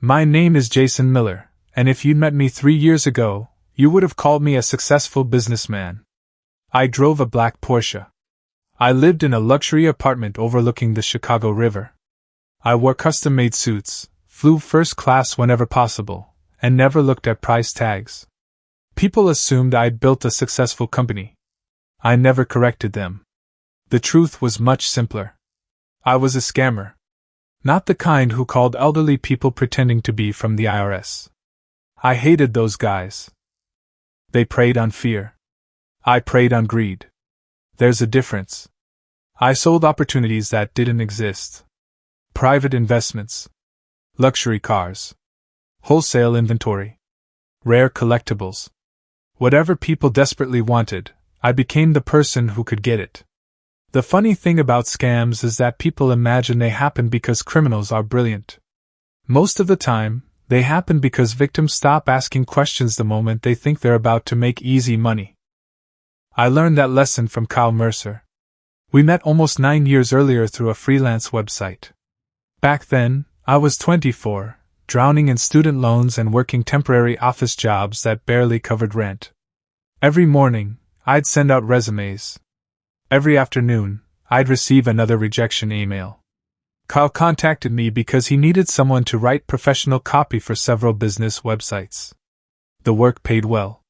My name is Jason Miller, and if you'd met me 3 years ago, you would have called me a successful businessman. I drove a black Porsche. I lived in a luxury apartment overlooking the Chicago River. I wore custom-made suits, flew first class whenever possible, and never looked at price tags. People assumed I'd built a successful company. I never corrected them. The truth was much simpler. I was a scammer. Not the kind who called elderly people pretending to be from the IRS. I hated those guys. They preyed on fear. I preyed on greed. There's a difference. I sold opportunities that didn't exist. Private investments. Luxury cars. Wholesale inventory. Rare collectibles. Whatever people desperately wanted, I became the person who could get it. The funny thing about scams is that people imagine they happen because criminals are brilliant. Most of the time, they happen because victims stop asking questions the moment they think they're about to make easy money. I learned that lesson from Kyle Mercer. We met almost 9 years earlier through a freelance website. Back then, I was 24, drowning in student loans and working temporary office jobs that barely covered rent. Every morning, I'd send out resumes. Every afternoon, I'd receive another rejection email. Kyle contacted me because he needed someone to write professional copy for several business websites. The work paid well.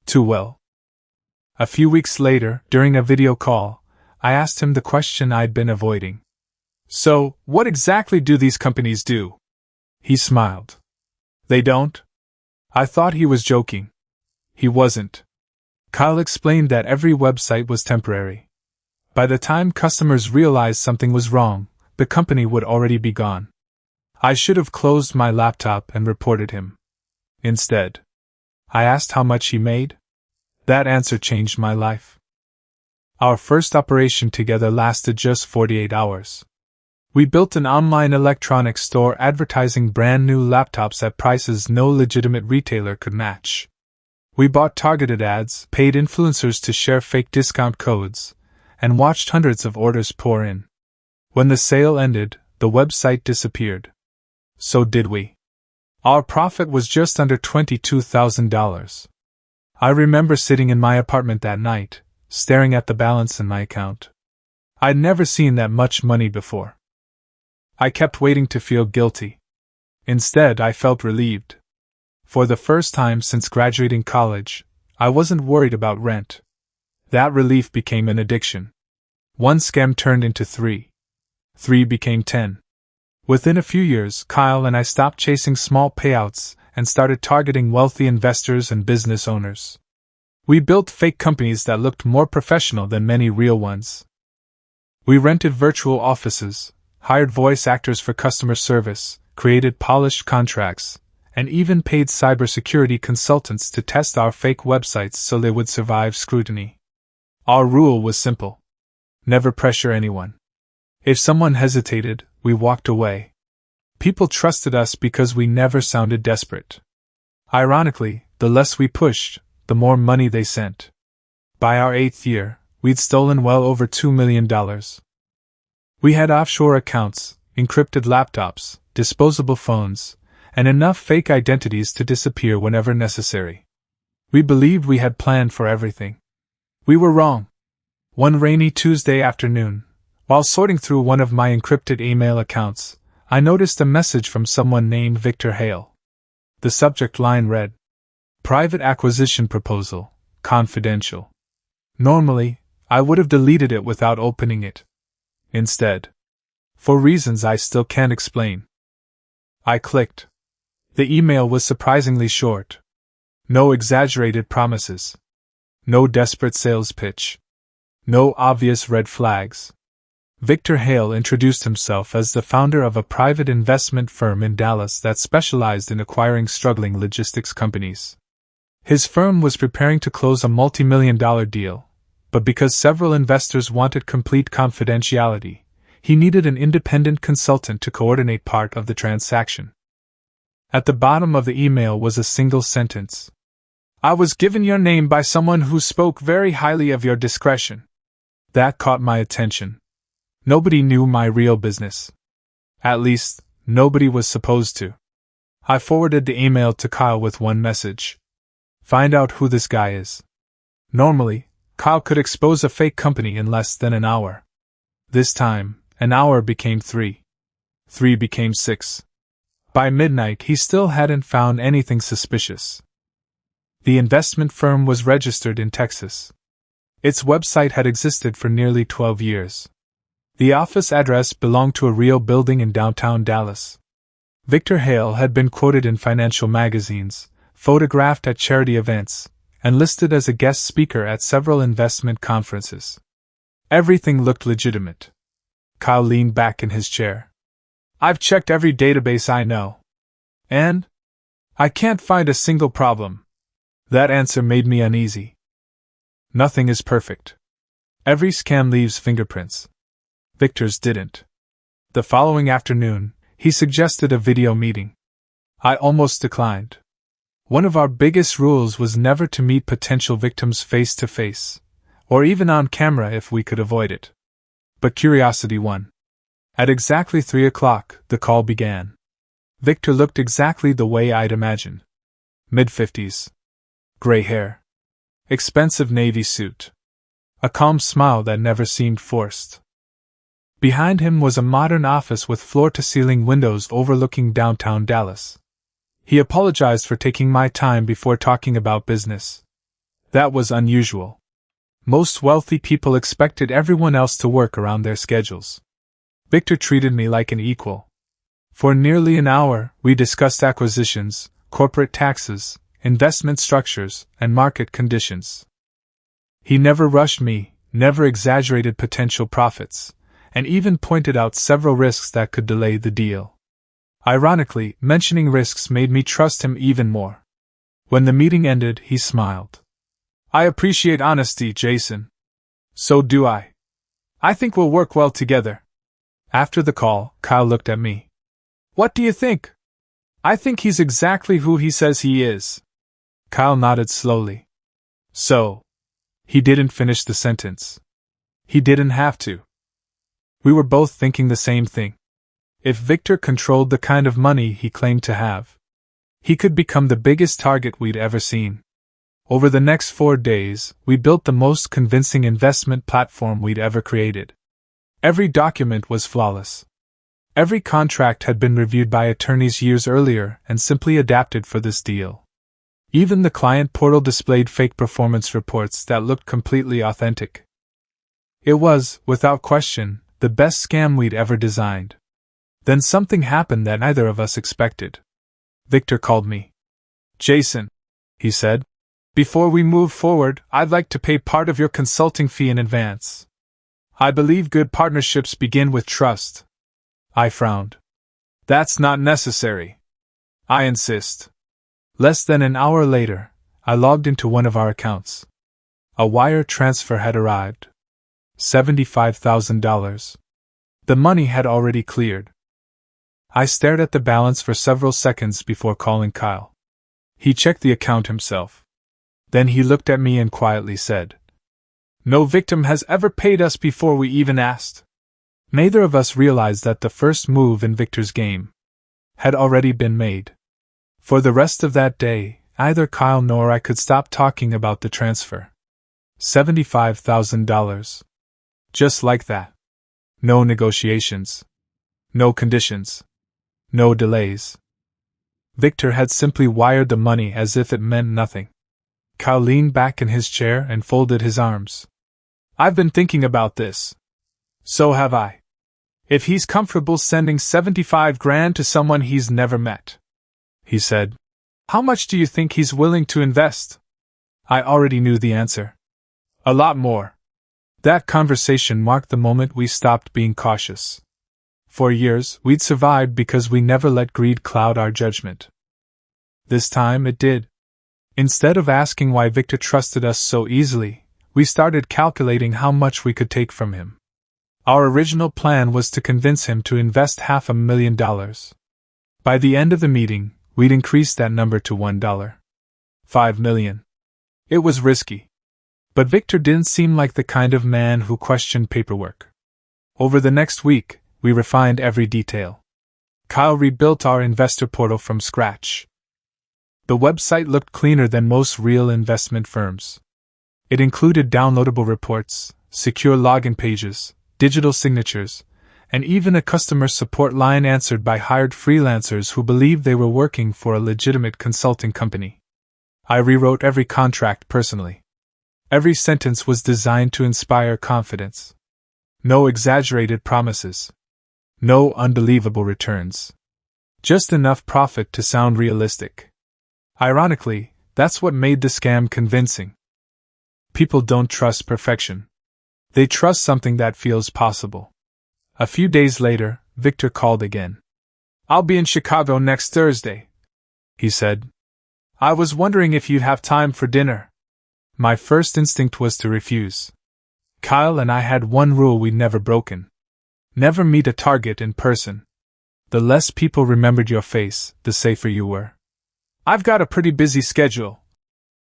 Too well. A few weeks later, during a video call, I asked him the question I'd been avoiding. So, what exactly do these companies do? He smiled. They don't? I thought he was joking. He wasn't. Kyle explained that every website was temporary. By the time customers realized something was wrong, the company would already be gone. I should have closed my laptop and reported him. Instead, I asked how much he made. That answer changed my life. Our first operation together lasted just 48 hours. We built an online electronics store advertising brand new laptops at prices no legitimate retailer could match. We bought targeted ads, paid influencers to share fake discount codes, and watched hundreds of orders pour in. When the sale ended, the website disappeared. So did we. Our profit was just under $22,000. I remember sitting in my apartment that night, staring at the balance in my account. I'd never seen that much money before. I kept waiting to feel guilty. Instead, I felt relieved. For the first time since graduating college, I wasn't worried about rent. That relief became an addiction. 1 scam turned into 3. 3 became 10. Within a few years, Kyle and I stopped chasing small payouts and started targeting wealthy investors and business owners. We built fake companies that looked more professional than many real ones. We rented virtual offices, hired voice actors for customer service, created polished contracts, and even paid cybersecurity consultants to test our fake websites so they would survive scrutiny. Our rule was simple. Never pressure anyone. If someone hesitated, we walked away. People trusted us because we never sounded desperate. Ironically, the less we pushed, the more money they sent. By our 8th year, we'd stolen well over $2 million. We had offshore accounts, encrypted laptops, disposable phones, and enough fake identities to disappear whenever necessary. We believed we had planned for everything. We were wrong. One rainy Tuesday afternoon, while sorting through one of my encrypted email accounts, I noticed a message from someone named Victor Hale. The subject line read, "Private acquisition proposal, confidential." Normally, I would have deleted it without opening it. Instead, for reasons I still can't explain, I clicked. The email was surprisingly short. No exaggerated promises. No desperate sales pitch. No obvious red flags. Victor Hale introduced himself as the founder of a private investment firm in Dallas that specialized in acquiring struggling logistics companies. His firm was preparing to close a multi-million-dollar deal, but because several investors wanted complete confidentiality, he needed an independent consultant to coordinate part of the transaction. At the bottom of the email was a single sentence. "I was given your name by someone who spoke very highly of your discretion." That caught my attention. Nobody knew my real business. At least, nobody was supposed to. I forwarded the email to Kyle with one message. Find out who this guy is. Normally, Kyle could expose a fake company in less than an hour. This time, an hour became 3. 3 became 6. By midnight, he still hadn't found anything suspicious. The investment firm was registered in Texas. Its website had existed for nearly 12 years. The office address belonged to a real building in downtown Dallas. Victor Hale had been quoted in financial magazines, photographed at charity events, and listed as a guest speaker at several investment conferences. Everything looked legitimate. Kyle leaned back in his chair. I've checked every database I know. And? I can't find a single problem. That answer made me uneasy. Nothing is perfect. Every scam leaves fingerprints. Victor's didn't. The following afternoon, he suggested a video meeting. I almost declined. One of our biggest rules was never to meet potential victims face to face, or even on camera if we could avoid it. But curiosity won. At exactly 3 o'clock, the call began. Victor looked exactly the way I'd imagined. Mid-50s. Gray hair. Expensive navy suit. A calm smile that never seemed forced. Behind him was a modern office with floor-to-ceiling windows overlooking downtown Dallas. He apologized for taking my time before talking about business. That was unusual. Most wealthy people expected everyone else to work around their schedules. Victor treated me like an equal. For nearly an hour, we discussed acquisitions, corporate taxes, investment structures, and market conditions. He never rushed me, never exaggerated potential profits, and even pointed out several risks that could delay the deal. Ironically, mentioning risks made me trust him even more. When the meeting ended, he smiled. I appreciate honesty, Jason. So do I. I think we'll work well together. After the call, Kyle looked at me. What do you think? I think he's exactly who he says he is. Kyle nodded slowly. So. He didn't finish the sentence. He didn't have to. We were both thinking the same thing. If Victor controlled the kind of money he claimed to have, he could become the biggest target we'd ever seen. Over the next 4 days, we built the most convincing investment platform we'd ever created. Every document was flawless. Every contract had been reviewed by attorneys years earlier and simply adapted for this deal. Even the client portal displayed fake performance reports that looked completely authentic. It was, without question, the best scam we'd ever designed. Then something happened that neither of us expected. Victor called me. Jason, he said, before we move forward, I'd like to pay part of your consulting fee in advance. I believe good partnerships begin with trust. I frowned. That's not necessary. I insist. Less than an hour later, I logged into one of our accounts. A wire transfer had arrived. $75,000. The money had already cleared. I stared at the balance for several seconds before calling Kyle. He checked the account himself. Then he looked at me and quietly said, No victim has ever paid us before we even asked. Neither of us realized that the first move in Victor's game had already been made. For the rest of that day, neither Kyle nor I could stop talking about the transfer. $75,000. Just like that. No negotiations. No conditions. No delays. Victor had simply wired the money as if it meant nothing. Kyle leaned back in his chair and folded his arms. I've been thinking about this. So have I. If he's comfortable sending $75,000 to someone he's never met, he said, how much do you think he's willing to invest? I already knew the answer. A lot more. That conversation marked the moment we stopped being cautious. For years, we'd survived because we never let greed cloud our judgment. This time it did. Instead of asking why Victor trusted us so easily, we started calculating how much we could take from him. Our original plan was to convince him to invest $500,000. By the end of the meeting, we'd increased that number to $5 million. It was risky. But Victor didn't seem like the kind of man who questioned paperwork. Over the next week, we refined every detail. Kyle rebuilt our investor portal from scratch. The website looked cleaner than most real investment firms. It included downloadable reports, secure login pages, digital signatures, and even a customer support line answered by hired freelancers who believed they were working for a legitimate consulting company. I rewrote every contract personally. Every sentence was designed to inspire confidence. No exaggerated promises. No unbelievable returns. Just enough profit to sound realistic. Ironically, that's what made the scam convincing. People don't trust perfection. They trust something that feels possible. A few days later, Victor called again. "I'll be in Chicago next Thursday," he said. "I was wondering if you'd have time for dinner." My first instinct was to refuse. Kyle and I had one rule we'd never broken. Never meet a target in person. The less people remembered your face, the safer you were. "I've got a pretty busy schedule,"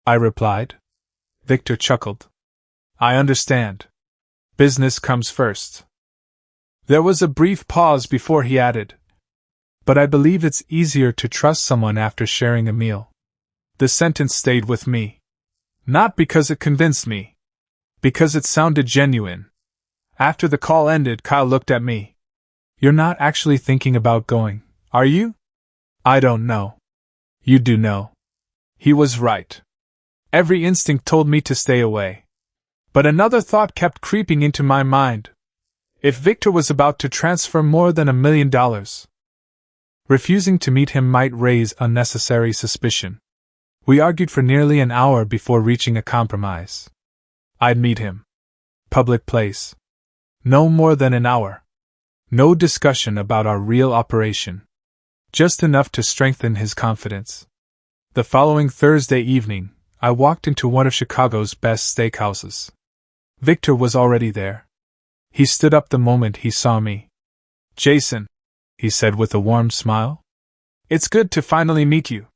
I replied. Victor chuckled. "I understand. Business comes first." There was a brief pause before he added, "But I believe it's easier to trust someone after sharing a meal." The sentence stayed with me. Not because it convinced me. Because it sounded genuine. After the call ended, Kyle looked at me. "You're not actually thinking about going, are you?" "I don't know." "You do know." He was right. Every instinct told me to stay away. But another thought kept creeping into my mind. If Victor was about to transfer more than $1 million, refusing to meet him might raise unnecessary suspicion. We argued for nearly an hour before reaching a compromise. I'd meet him. Public place. No more than an hour. No discussion about our real operation. Just enough to strengthen his confidence. The following Thursday evening, I walked into one of Chicago's best steakhouses. Victor was already there. He stood up the moment he saw me. "Jason," he said with a warm smile. "It's good to finally meet you."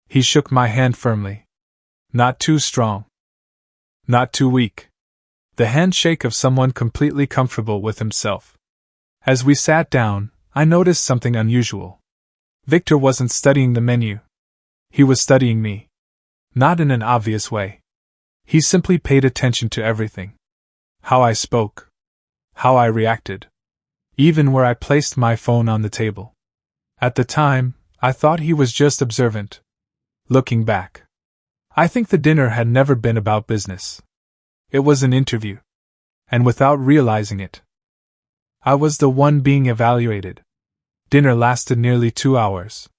He shook my hand firmly. Not too strong. Not too weak. The handshake of someone completely comfortable with himself. As we sat down, I noticed something unusual. Victor wasn't studying the menu. He was studying me. Not in an obvious way. He simply paid attention to everything. How I spoke. How I reacted. Even where I placed my phone on the table. At the time, I thought he was just observant. Looking back, I think the dinner had never been about business. It was an interview. And without realizing it, I was the one being evaluated. Dinner lasted nearly 2 hours.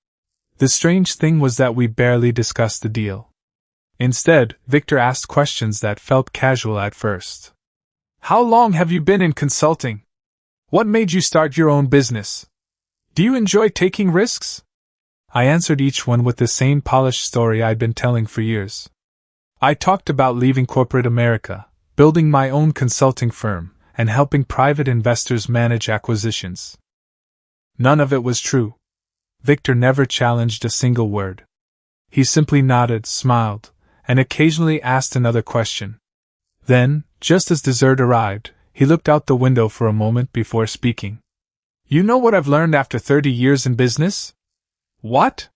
The strange thing was that we barely discussed the deal. Instead, Victor asked questions that felt casual at first. "How long have you been in consulting? What made you start your own business? Do you enjoy taking risks?" I answered each one with the same polished story I'd been telling for years. I talked about leaving corporate America, building my own consulting firm, and helping private investors manage acquisitions. None of it was true. Victor never challenged a single word. He simply nodded, smiled, and occasionally asked another question. Then, just as dessert arrived, he looked out the window for a moment before speaking. "You know what I've learned after 30 years in business?" "What?"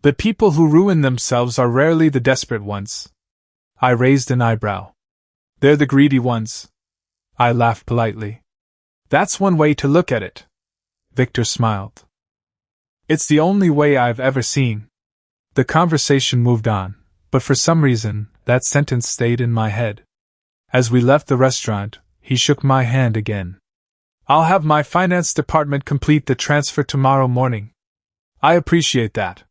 "The people who ruin themselves are rarely the desperate ones." I raised an eyebrow. "They're the greedy ones." I laughed politely. "That's one way to look at it." Victor smiled. "It's the only way I've ever seen." The conversation moved on, but for some reason, that sentence stayed in my head. As we left the restaurant, he shook my hand again. "I'll have my finance department complete the transfer tomorrow morning." "I appreciate that.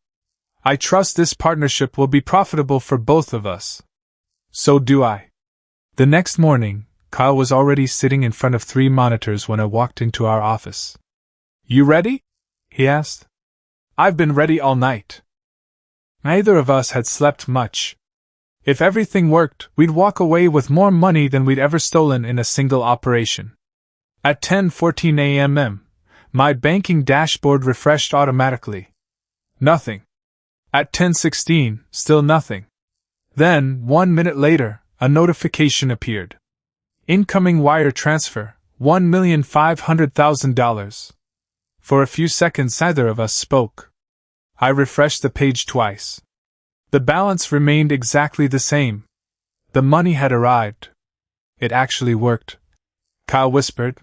I trust this partnership will be profitable for both of us." "So do I." The next morning, Kyle was already sitting in front of 3 monitors when I walked into our office. "You ready?" he asked. "I've been ready all night." Neither of us had slept much. If everything worked, we'd walk away with more money than we'd ever stolen in a single operation. At 10:14 a.m., my banking dashboard refreshed automatically. Nothing. At 10:16, still nothing. Then, 1 minute later, a notification appeared. "Incoming wire transfer, $1,500,000. For a few seconds neither of us spoke. I refreshed the page twice. The balance remained exactly the same. The money had arrived. It actually worked. Kyle whispered.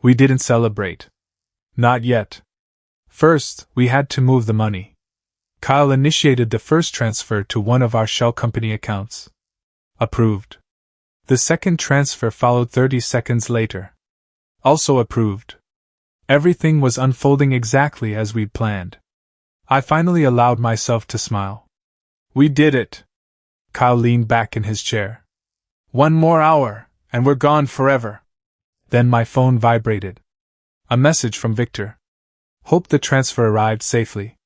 We didn't celebrate. Not yet. First, we had to move the money. Kyle initiated the first transfer to one of our shell company accounts. Approved. The second transfer followed 30 seconds later. Also approved. Everything was unfolding exactly as we'd planned. I finally allowed myself to smile. We did it. Kyle leaned back in his chair. 1 more hour, and we're gone forever. Then my phone vibrated. A message from Victor. Hope the transfer arrived safely.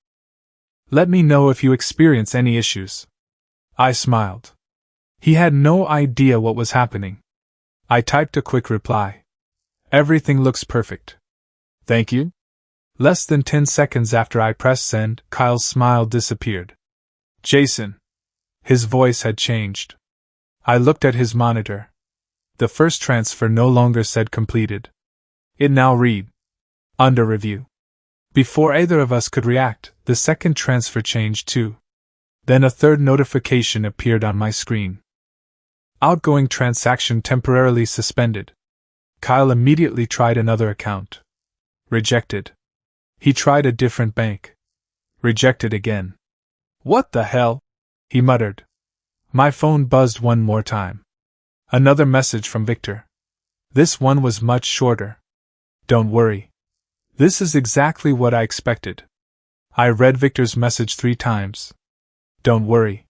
Let me know if you experience any issues. I smiled. He had no idea what was happening. I typed a quick reply. Everything looks perfect. Thank you. Less than 10 seconds after I pressed send, Kyle's smile disappeared. Jason. His voice had changed. I looked at his monitor. The first transfer no longer said completed. It now read, under review. Before either of us could react, the second transfer changed too. Then a third notification appeared on my screen. Outgoing transaction temporarily suspended. Kyle immediately tried another account. Rejected. He tried a different bank. Rejected again. What the hell? He muttered. My phone buzzed one more time. Another message from Victor. This one was much shorter. Don't worry. This is exactly what I expected. I read Victor's message 3 times. Don't worry.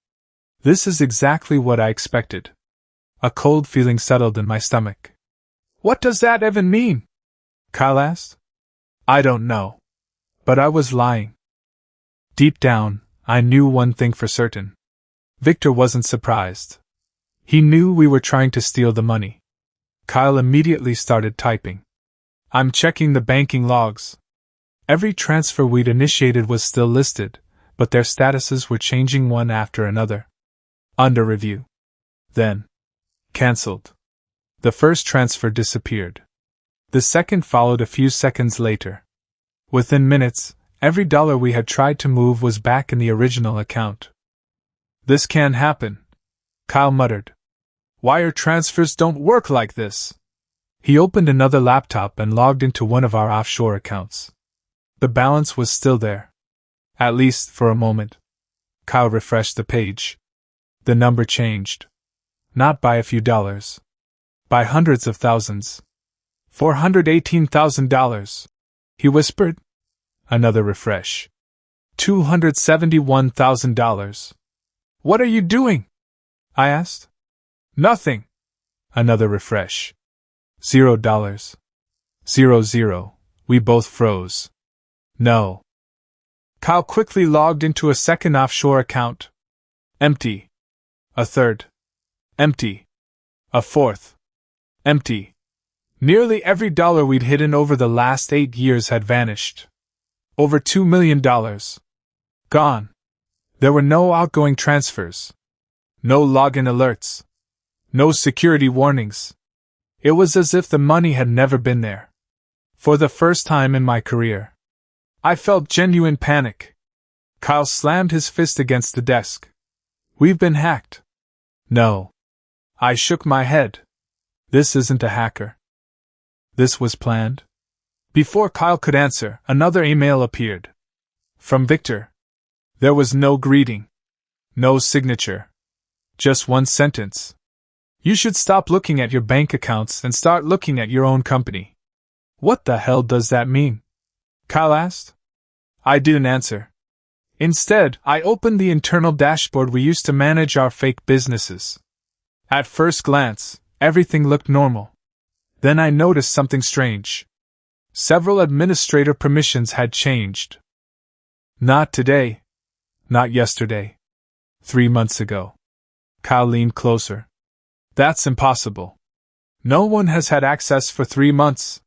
This is exactly what I expected. A cold feeling settled in my stomach. What does that even mean? Kyle asked. I don't know. But I was lying. Deep down, I knew one thing for certain. Victor wasn't surprised. He knew we were trying to steal the money. Kyle immediately started typing. I'm checking the banking logs. Every transfer we'd initiated was still listed, but their statuses were changing one after another. Under review. Then. Cancelled. The first transfer disappeared. The second followed a few seconds later. Within minutes, every dollar we had tried to move was back in the original account. This can't happen, Kyle muttered. Wire transfers don't work like this. He opened another laptop and logged into one of our offshore accounts. The balance was still there. At least for a moment. Kyle refreshed the page. The number changed. Not by a few dollars. By hundreds of thousands. $418,000. He whispered. Another refresh. $271,000. What are you doing? I asked. Nothing. Another refresh. $0. 00. We both froze. No. Kyle quickly logged into a second offshore account. Empty. A third. Empty. A fourth. Empty. Nearly every dollar we'd hidden over the last 8 years had vanished. Over $2 million. Gone. There were no outgoing transfers. No login alerts. No security warnings. It was as if the money had never been there. For the first time in my career, I felt genuine panic. Kyle slammed his fist against the desk. We've been hacked. No. I shook my head. This isn't a hacker. This was planned. Before Kyle could answer, another email appeared. From Victor. There was no greeting. No signature. Just one sentence. You should stop looking at your bank accounts and start looking at your own company. What the hell does that mean? Kyle asked. I didn't answer. Instead, I opened the internal dashboard we used to manage our fake businesses. At first glance, everything looked normal. Then I noticed something strange. Several administrator permissions had changed. Not today. Not yesterday. 3 months ago. Kyle leaned closer. That's impossible. No one has had access for 3 months.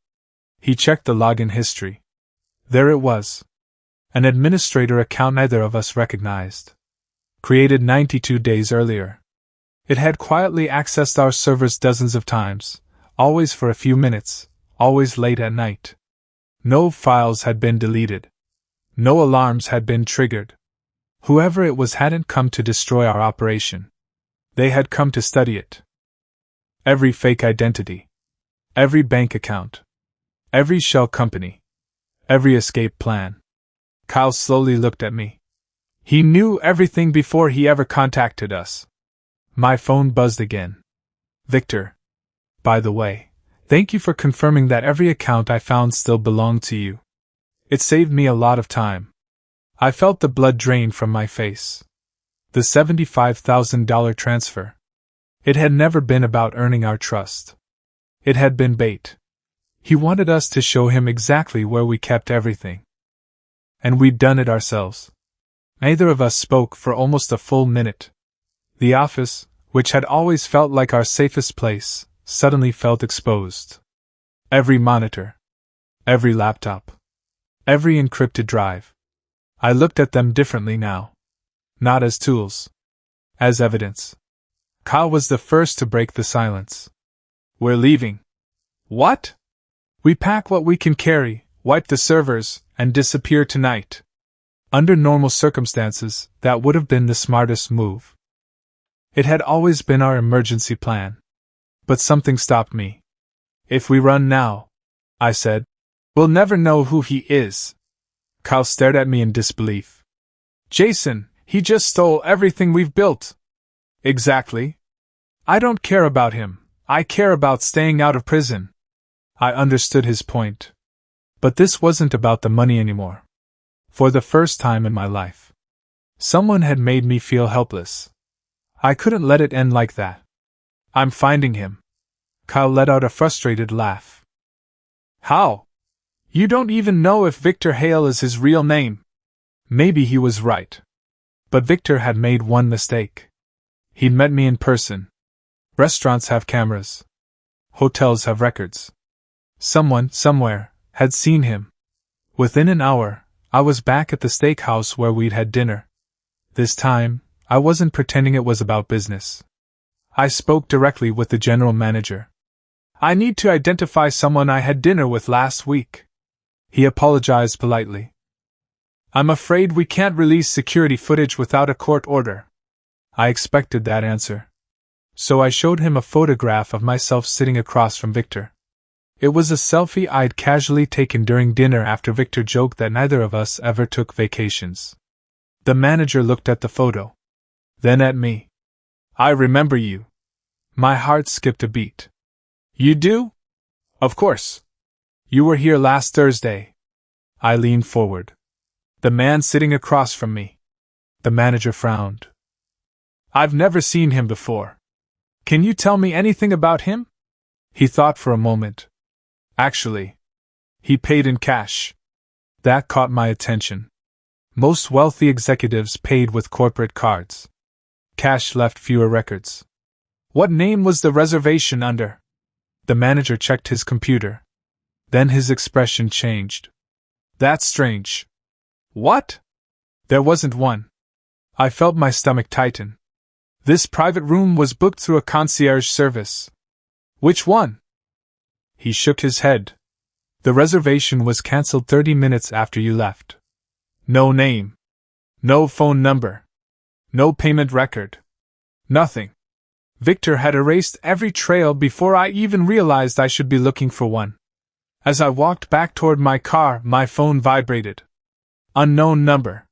He checked the login history. There it was. An administrator account neither of us recognized. Created 92 days earlier. It had quietly accessed our servers dozens of times, always for a few minutes, always late at night. No files had been deleted. No alarms had been triggered. Whoever it was hadn't come to destroy our operation. They had come to study it. Every fake identity. Every bank account. Every shell company. Every escape plan. Kyle slowly looked at me. He knew everything before he ever contacted us. My phone buzzed again. Victor. By the way, thank you for confirming that every account I found still belonged to you. It saved me a lot of time. I felt the blood drain from my face. The $75,000 transfer. It had never been about earning our trust. It had been bait. He wanted us to show him exactly where we kept everything. And we'd done it ourselves. Neither of us spoke for almost a full minute. The office, which had always felt like our safest place, suddenly felt exposed. Every monitor. Every laptop. Every encrypted drive. I looked at them differently now. Not as tools. As evidence. Kyle was the first to break the silence. We're leaving. What? We pack what we can carry, wipe the servers, and disappear tonight. Under normal circumstances, that would have been the smartest move. It had always been our emergency plan. But something stopped me. If we run now, I said, we'll never know who he is. Kyle stared at me in disbelief. Jason, he just stole everything we've built. Exactly. I don't care about him. I care about staying out of prison. I understood his point. But this wasn't about the money anymore. For the first time in my life, someone had made me feel helpless. I couldn't let it end like that. I'm finding him. Kyle let out a frustrated laugh. How? You don't even know if Victor Hale is his real name. Maybe he was right. But Victor had made one mistake. He'd met me in person. Restaurants have cameras. Hotels have records. Someone, somewhere, had seen him. Within an hour, I was back at the steakhouse where we'd had dinner. This time, I wasn't pretending it was about business. I spoke directly with the general manager. I need to identify someone I had dinner with last week. He apologized politely. I'm afraid we can't release security footage without a court order. I expected that answer. So I showed him a photograph of myself sitting across from Victor. It was a selfie I'd casually taken during dinner after Victor joked that neither of us ever took vacations. The manager looked at the photo. Then at me. I remember you. My heart skipped a beat. You do? Of course. You were here last Thursday. I leaned forward. The man sitting across from me. The manager frowned. I've never seen him before. Can you tell me anything about him? He thought for a moment. Actually, he paid in cash. That caught my attention. Most wealthy executives paid with corporate cards. Cash left fewer records. What name was the reservation under? The manager checked his computer. Then his expression changed. That's strange. What? There wasn't one. I felt my stomach tighten. This private room was booked through a concierge service. Which one? He shook his head. The reservation was cancelled 30 minutes after you left. No name. No phone number. No payment record. Nothing. Victor had erased every trail before I even realized I should be looking for one. As I walked back toward my car, my phone vibrated. Unknown number.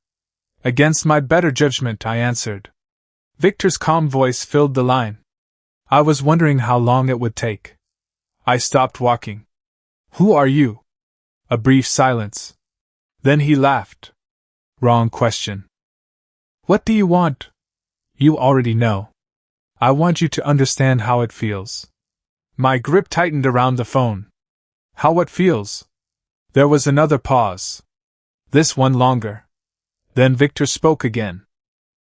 Against my better judgment, I answered. Victor's calm voice filled the line. I was wondering how long it would take. I stopped walking. Who are you? A brief silence. Then he laughed. Wrong question. What do you want? You already know. I want you to understand how it feels. My grip tightened around the phone. How it feels? There was another pause. This one longer. Then Victor spoke again.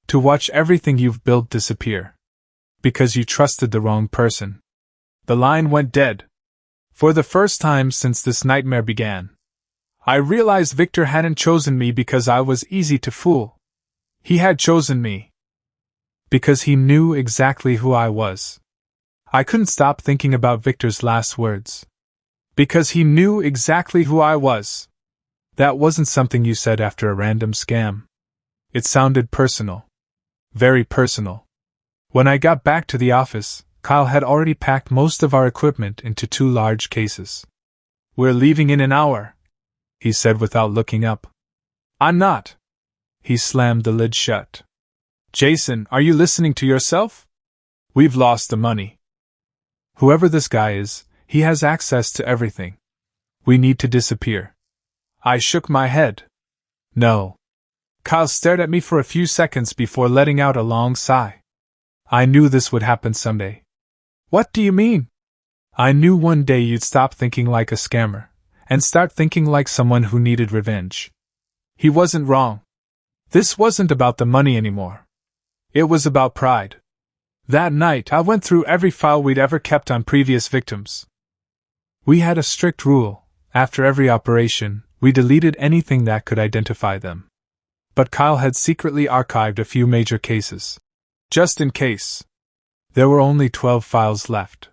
To watch everything you've built disappear. Because you trusted the wrong person. The line went dead. For the first time since this nightmare began, I realized Victor hadn't chosen me because I was easy to fool. He had chosen me because he knew exactly who I was. I couldn't stop thinking about Victor's last words. Because he knew exactly who I was. That wasn't something you said after a random scam. It sounded personal. Very personal. When I got back to the office, Kyle had already packed most of our equipment into 2 large cases. "We're leaving in an hour," he said without looking up. "I'm not." He slammed the lid shut. "Jason, are you listening to yourself? We've lost the money. Whoever this guy is, he has access to everything. We need to disappear." I shook my head. "No." Kyle stared at me for a few seconds before letting out a long sigh. "I knew this would happen someday." "What do you mean?" "I knew one day you'd stop thinking like a scammer, and start thinking like someone who needed revenge." He wasn't wrong. This wasn't about the money anymore. It was about pride. That night I went through every file we'd ever kept on previous victims. We had a strict rule: after every operation, we deleted anything that could identify them. But Kyle had secretly archived a few major cases. Just in case. There were only 12 files left.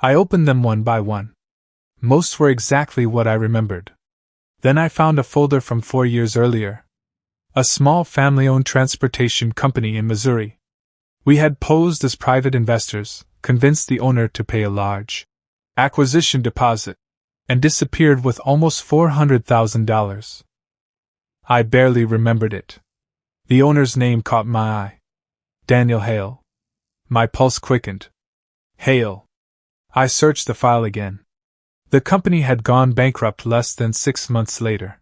I opened them one by one. Most were exactly what I remembered. Then I found a folder from 4 years earlier. A small family-owned transportation company in Missouri. We had posed as private investors, convinced the owner to pay a large acquisition deposit, and disappeared with almost $400,000. I barely remembered it. The owner's name caught my eye. Daniel Hale. My pulse quickened. Hale. I searched the file again. The company had gone bankrupt less than 6 months later.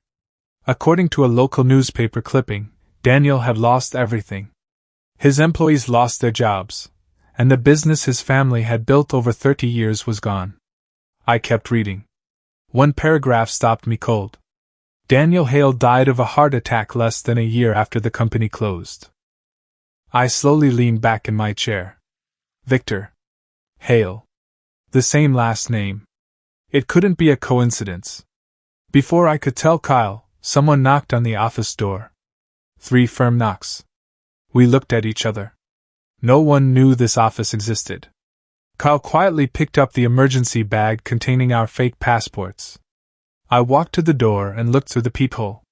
According to a local newspaper clipping, Daniel had lost everything. His employees lost their jobs, and the business his family had built over 30 years was gone. I kept reading. One paragraph stopped me cold. Daniel Hale died of a heart attack less than a year after the company closed. I slowly leaned back in my chair. Victor Hale. The same last name. It couldn't be a coincidence. Before I could tell Kyle, someone knocked on the office door. 3 firm knocks. We looked at each other. No one knew this office existed. Kyle quietly picked up the emergency bag containing our fake passports. I walked to the door and looked through the peephole.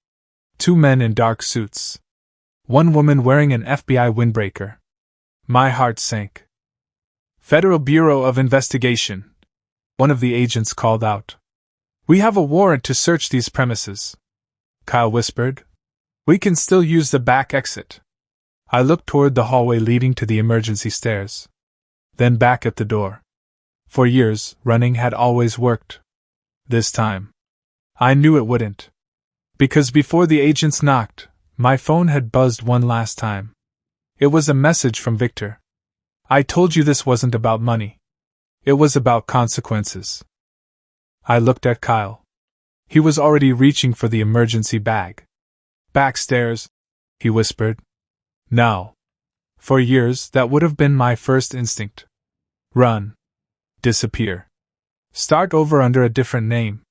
2 men in dark suits. 1 woman wearing an FBI windbreaker. My heart sank. "Federal Bureau of Investigation," one of the agents called out. "We have a warrant to search these premises." Kyle whispered. "We can still use the back exit." I looked toward the hallway leading to the emergency stairs. Then back at the door. For years, running had always worked. This time, I knew it wouldn't. Because before the agents knocked, my phone had buzzed one last time. It was a message from Victor. "I told you this wasn't about money. It was about consequences." I looked at Kyle. He was already reaching for the emergency bag. "Backstairs," he whispered. Now. For years, that would have been my first instinct. Run. Disappear. Start over under a different name.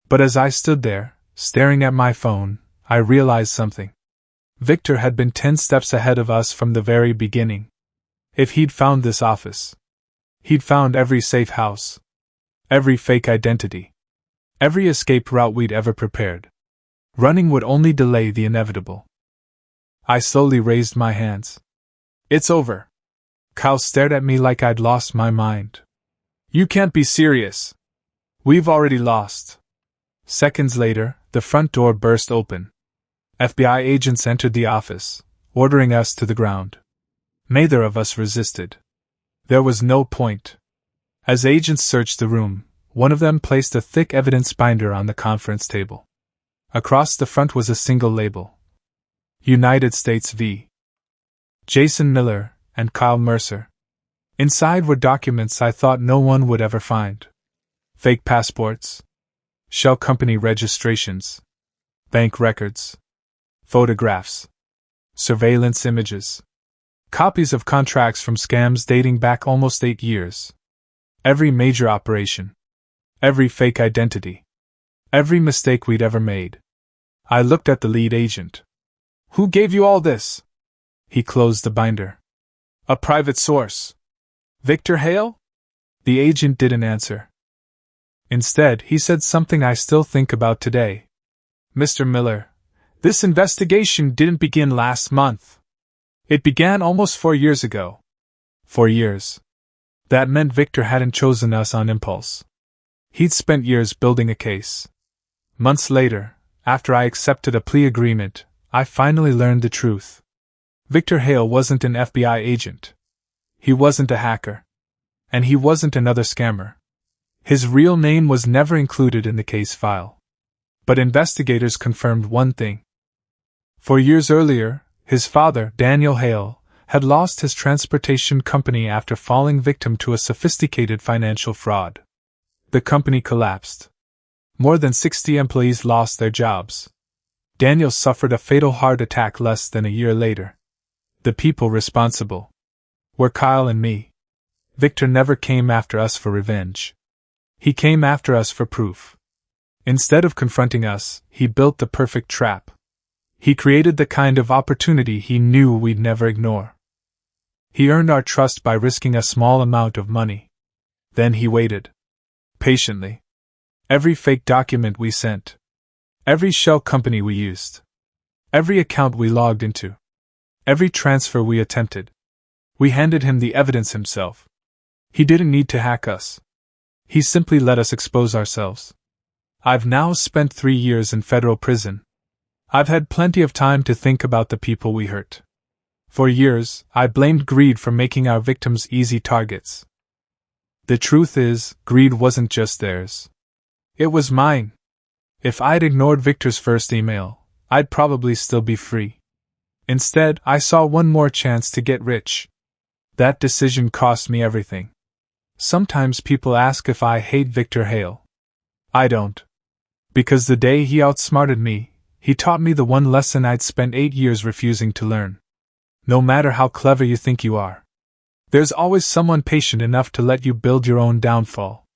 But as I stood there, staring at my phone, I realized something. Victor had been 10 steps ahead of us from the very beginning. If he'd found this office, he'd found every safe house, every fake identity, every escape route we'd ever prepared. Running would only delay the inevitable. I slowly raised my hands. "It's over." Kyle stared at me like I'd lost my mind. "You can't be serious. We've already lost." Seconds later, the front door burst open. FBI agents entered the office, ordering us to the ground. Neither of us resisted. There was no point. As agents searched the room, one of them placed a thick evidence binder on the conference table. Across the front was a single label. United States v. Jason Miller and Kyle Mercer. Inside were documents I thought no one would ever find. Fake passports. Shell company registrations. Bank records. Photographs. Surveillance images. Copies of contracts from scams dating back almost 8 years. Every major operation. Every fake identity. Every mistake we'd ever made. I looked at the lead agent. "Who gave you all this?" He closed the binder. "A private source." "Victor Hale?" The agent didn't answer. Instead, he said something I still think about today. "Mr. Miller, this investigation didn't begin last month. It began almost 4 years ago." 4 years. That meant Victor hadn't chosen us on impulse. He'd spent years building a case. Months later, after I accepted a plea agreement, I finally learned the truth. Victor Hale wasn't an FBI agent. He wasn't a hacker. And he wasn't another scammer. His real name was never included in the case file. But investigators confirmed one thing. 4 years earlier, his father, Daniel Hale, had lost his transportation company after falling victim to a sophisticated financial fraud. The company collapsed. More than 60 employees lost their jobs. Daniel suffered a fatal heart attack less than a year later. The people responsible were Kyle and me. Victor never came after us for revenge. He came after us for proof. Instead of confronting us, he built the perfect trap. He created the kind of opportunity he knew we'd never ignore. He earned our trust by risking a small amount of money. Then he waited. Patiently. Every fake document we sent. Every shell company we used. Every account we logged into. Every transfer we attempted. We handed him the evidence himself. He didn't need to hack us. He simply let us expose ourselves. I've now spent 3 years in federal prison. I've had plenty of time to think about the people we hurt. For years, I blamed greed for making our victims easy targets. The truth is, greed wasn't just theirs. It was mine. If I'd ignored Victor's first email, I'd probably still be free. Instead, I saw one more chance to get rich. That decision cost me everything. Sometimes people ask if I hate Victor Hale. I don't. Because the day he outsmarted me, he taught me the one lesson I'd spent 8 years refusing to learn. No matter how clever you think you are, there's always someone patient enough to let you build your own downfall.